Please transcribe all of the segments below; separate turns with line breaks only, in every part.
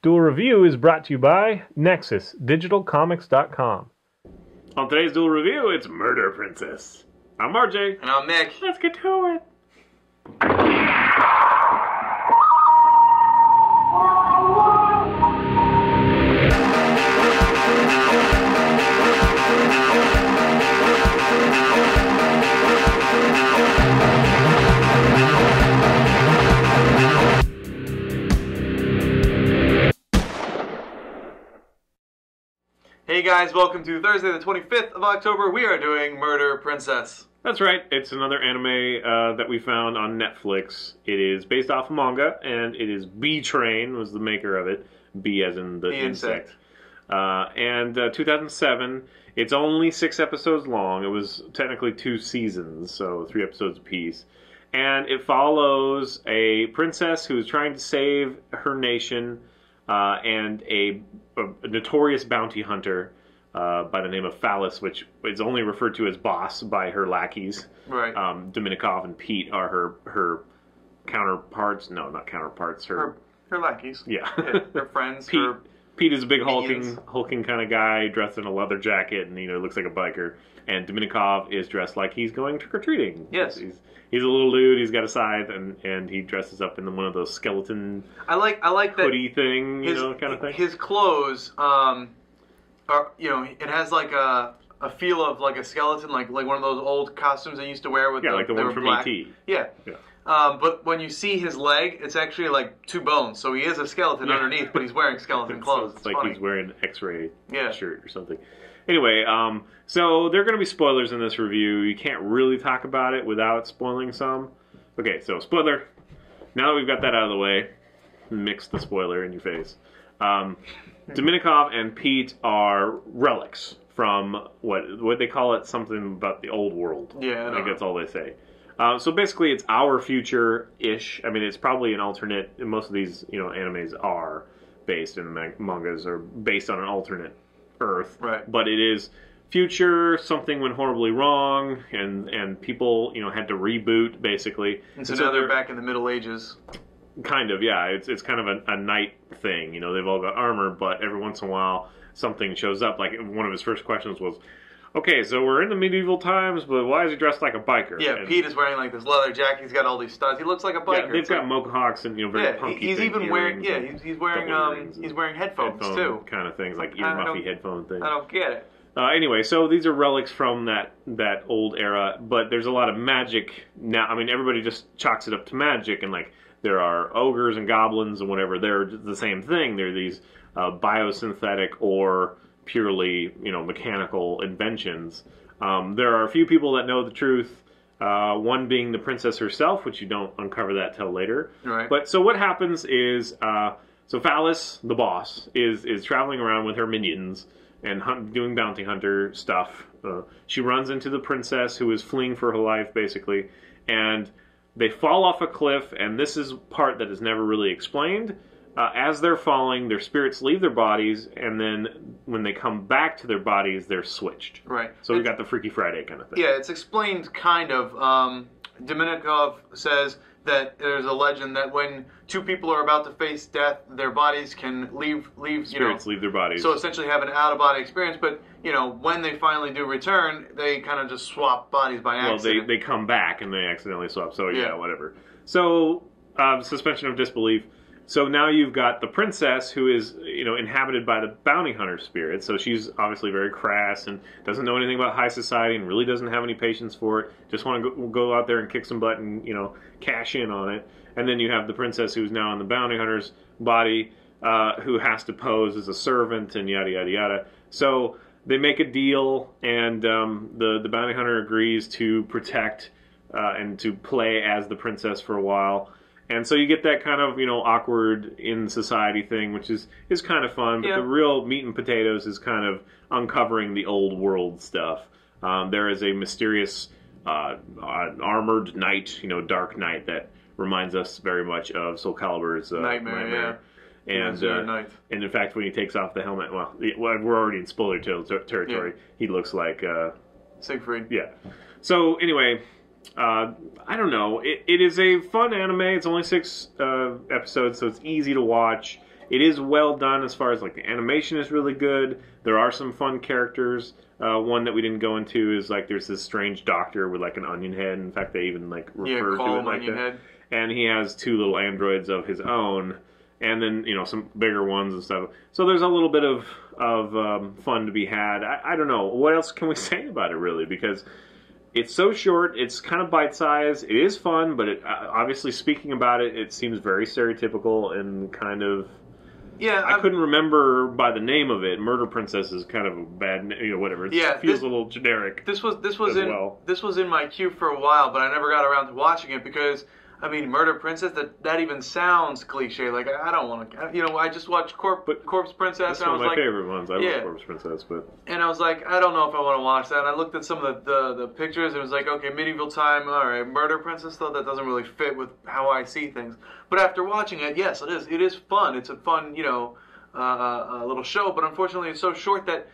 Duel Review is brought to you by NexusDigitalComics.com.
On today's Duel Review, it's Murder Princess. I'm RJ.
And I'm Nick.
Let's get to it.
Hey guys, welcome to Thursday the 25th of October. We are doing Murder Princess.
That's right. It's another anime that we found on Netflix. It is based off a manga, and it is B Train was the maker of it. B as in the insect. And 2007. It's only 6 episodes long. It was technically 2 seasons, so 3 episodes apiece. And it follows a princess who is trying to save her nation and a notorious bounty hunter by the name of Phallus, which is only referred to as boss by her lackeys.
Right.
Dominikov and Pete are her counterparts. No, not counterparts. Her
lackeys.
Yeah.
Her friends.
Pete is a big hulking kind of guy dressed in a leather jacket and looks like a biker. And Dominikov is dressed like he's going trick-or-treating.
Yes.
He's a little dude. He's got a scythe, and he dresses up in one of those skeleton.
I like that
hoodie thing, kind of thing.
His clothes, are it has like a feel of like a skeleton, like one of those old costumes they used to wear with
like the one from
black.
E.T.
Yeah. But when you see his leg, it's actually like 2 bones. So he is a skeleton underneath, but he's wearing skeleton clothes.
It's like
funny.
He's wearing an X-ray
Yeah.
shirt or something. Anyway, so there are going to be spoilers in this review. You can't really talk about it without spoiling some. Okay, so spoiler. Now that we've got that out of the way, mix the spoiler in your face. Dominikov and Pete are relics from what they call it, something about the old world.
Yeah,
I think that's all they say. So basically, it's our future-ish. I mean, it's probably an alternate. Most of these, animes are based, and the mangas are based on an alternate Earth.
Right.
But it is future. Something went horribly wrong, and people, had to reboot basically.
And so now they're back in the Middle Ages.
Kind of, yeah. It's kind of a night thing. They've all got armor, but every once in a while something shows up. Like one of his first questions was, okay, so we're in the medieval times, but why is he dressed like a biker?
Yeah, Pete is wearing like this leather jacket. He's got all these studs. He looks like a biker.
Yeah, they've got mohawks and very punky.
He's even wearing he's wearing headphones too.
Kind of things like earmuffy headphone things.
I don't get it.
Anyway, so these are relics from that old era, but there's a lot of magic now. I mean, everybody just chalks it up to magic, and like there are ogres and goblins and whatever. They're the same thing. They're these biosynthetic or purely, mechanical inventions. There are a few people that know the truth. One being the princess herself, which you don't uncover that till later.
Right.
But so what happens is, so Phallus, the boss, is traveling around with her minions and doing bounty hunter stuff. She runs into the princess who is fleeing for her life, basically, and they fall off a cliff. And this is part that is never really explained. As they're falling, their spirits leave their bodies, and then when they come back to their bodies, they're switched.
Right.
So we've got the Freaky Friday kind of thing.
Yeah, it's explained kind of. Dominikov says that there's a legend that when 2 people are about to face death, their bodies can leave.
Spirits leave their bodies.
So essentially have an out-of-body experience. But when they finally do return, they kind of just swap bodies by accident.
Well, they come back and they accidentally swap. So yeah, whatever. So suspension of disbelief. So now you've got the princess who is, inhabited by the bounty hunter spirit. So she's obviously very crass and doesn't know anything about high society and really doesn't have any patience for it. Just want to go out there and kick some butt and, cash in on it. And then you have the princess who's now in the bounty hunter's body, who has to pose as a servant and yada, yada, yada. So they make a deal, and the bounty hunter agrees to protect and to play as the princess for a while. And so you get that kind of, awkward in society thing, which is kind of fun. But the real meat and potatoes is kind of uncovering the old world stuff. There is a mysterious armored knight, dark knight that reminds us very much of Soul Calibur's Nightmare. And in fact, when he takes off the helmet, well, we're already in spoiler territory. Yeah. He looks like
Siegfried.
Yeah. So anyway, I don't know. It is a fun anime. It's only 6 episodes, so it's easy to watch. it is well done as far as like the animation is really good. There are some fun characters. One that we didn't go into is like there's this strange doctor with like an onion head. In fact, they even like refer to it like that. Head. And he has 2 little androids of his own, and then some bigger ones and stuff. So there's a little bit of fun to be had. I don't know what else can we say about it really, because it's so short. It's kind of bite-sized. It is fun, but obviously speaking about it, it seems very stereotypical and kind of. Yeah, I couldn't remember by the name of it. Murder Princess is kind of a bad, whatever. It feels a little generic. This
was in my queue for a while, but I never got around to watching it because I mean, Murder Princess, that even sounds cliche. Like, I don't want to, I just watched Corpse Princess.
That's one of my favorite ones. I love Corpse Princess, but.
And I was like, I don't know if I want to watch that. And I looked at some of the pictures, and it was like, okay, medieval time, all right. Murder Princess, though, that doesn't really fit with how I see things. But after watching it, yes, it is. It is fun. It's a fun, a little show. But unfortunately, it's so short that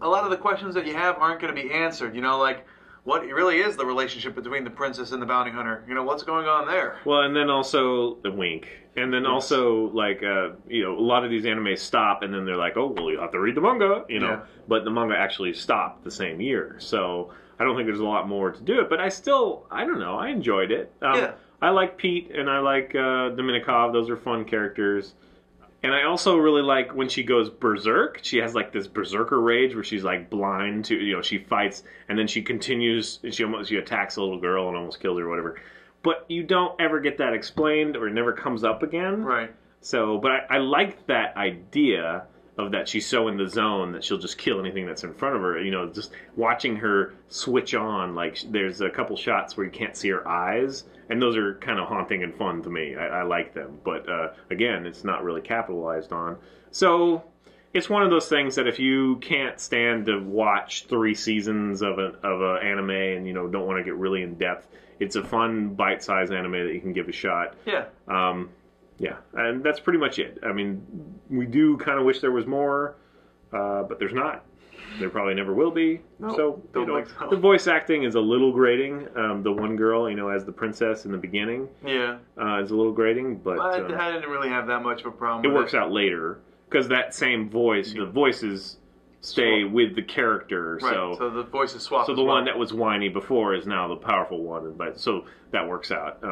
a lot of the questions that you have aren't going to be answered. Like. What really is the relationship between the princess and the bounty hunter? What's going on there?
Well, and then also the wink. And then also, like, a lot of these animes stop, and then they're like, oh, well, you have to read the manga, Yeah. But the manga actually stopped the same year. So I don't think there's a lot more to do it. But I don't know, I enjoyed it. I like Pete, and I like Dominikov. Those are fun characters. And I also really like when she goes berserk. She has like this berserker rage where she's like blind to, she fights and then she continues, she attacks a little girl and almost kills her or whatever. But you don't ever get that explained or it never comes up again.
Right.
So, but I like that idea of that she's so in the zone that she'll just kill anything that's in front of her. Just watching her switch on, like there's a couple shots where you can't see her eyes. And those are kind of haunting and fun to me. I like them. But, again, it's not really capitalized on. So, it's one of those things that if you can't stand to watch 3 seasons of an anime and, don't want to get really in-depth, it's a fun, bite-sized anime that you can give a shot.
Yeah.
Yeah, and that's pretty much it. I mean, we do kind of wish there was more, but there's not. There probably never will be.
No,
so, the voice acting is a little grating. The one girl, as the princess in the beginning, is a little grating. But
I didn't really have that much of a problem.
It works out later because that same voice, the voices stay with the character.
Right. So the voices swap.
So the one that was whiny before is now the powerful one, but so that works out.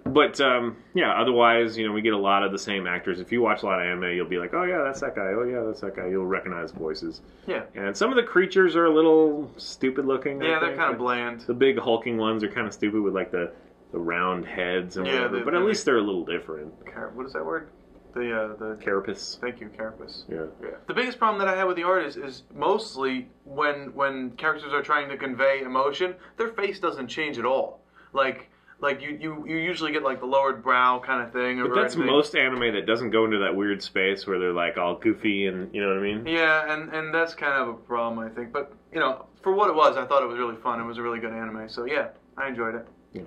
But, otherwise, we get a lot of the same actors. If you watch a lot of anime, you'll be like, oh, yeah, that's that guy. Oh, yeah, that's that guy. You'll recognize voices.
Yeah.
And some of the creatures are a little stupid looking.
Yeah, they're kind of bland.
The big hulking ones are kind of stupid with, like, the round heads and whatever. But at least they're a little different.
What is that word? The
carapace.
Thank you, carapace.
Yeah.
The biggest problem that I have with the art is mostly when characters are trying to convey emotion, their face doesn't change at all. Like you usually get like the lowered brow kind of thing.
But that's most anime that doesn't go into that weird space where they're like all goofy and you know what I mean?
Yeah, and that's kind of a problem I think. But for what it was, I thought it was really fun. It was a really good anime. So yeah, I enjoyed it.
Yeah.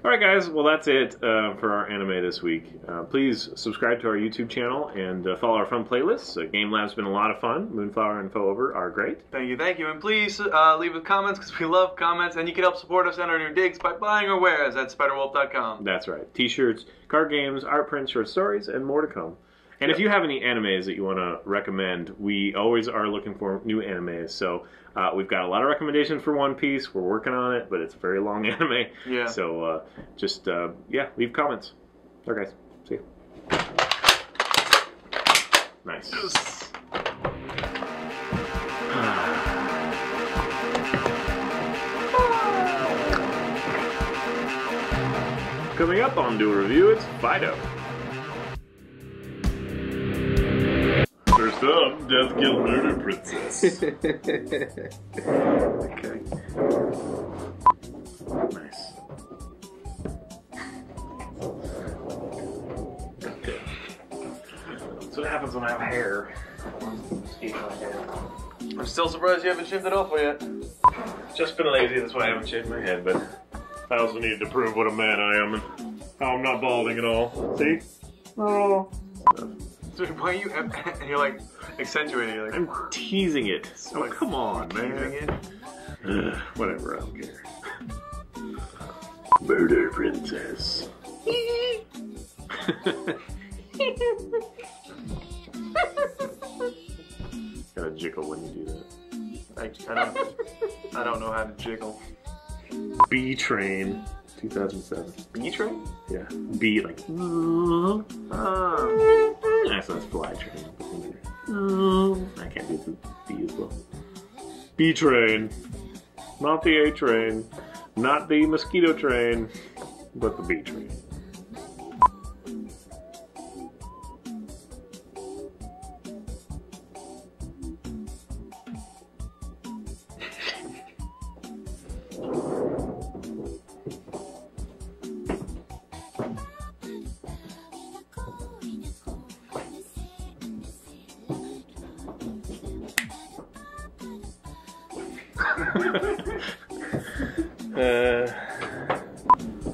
All right, guys. Well, that's it for our anime this week. Please subscribe to our YouTube channel and follow our fun playlists. Game Lab's been a lot of fun. Moonflower and Foever are great.
Thank you. And please leave us comments because we love comments. And you can help support us on our new digs by buying our wares at spiderwolf.com.
That's right. T-shirts, card games, art prints, short stories, and more to come. And if you have any animes that you want to recommend, we always are looking for new animes. So we've got a lot of recommendations for One Piece. We're working on it, but it's a very long anime.
Yeah.
So just, leave comments. All right, guys. See you. Nice.
Yes.
Coming up on Duel Review, it's Fido. First up, Death Guild Murder Princess.
Okay.
Nice. Okay. That's what happens when I have hair.
I'm still surprised you haven't shaved it off yet.
Just been lazy, that's why I haven't shaved my head, but I also needed to prove what a man I am and how I'm not balding at all. See? Oh.
Dude, why are you and you're like accentuating it? Like,
I'm teasing it. So come on, man. Whatever, I don't care. Murder Princess. Gotta jiggle when you do that.
I don't know how to jiggle.
B Train, 2007.
B train?
Yeah. B like.
Ah.
So that's Fly Train. I can't do the B as well. B Train. Not the A Train. Not the Mosquito Train. But the B Train.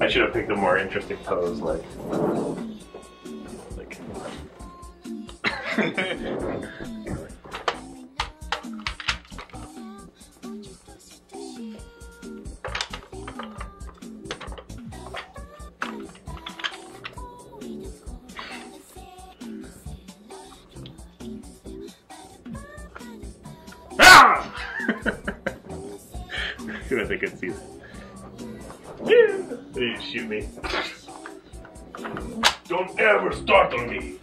I should have picked a more interesting pose, like. Ah! I think I could see that. You shoot me. Don't ever startle me.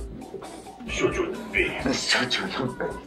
Shoot you in the face.
Shoot you in the face.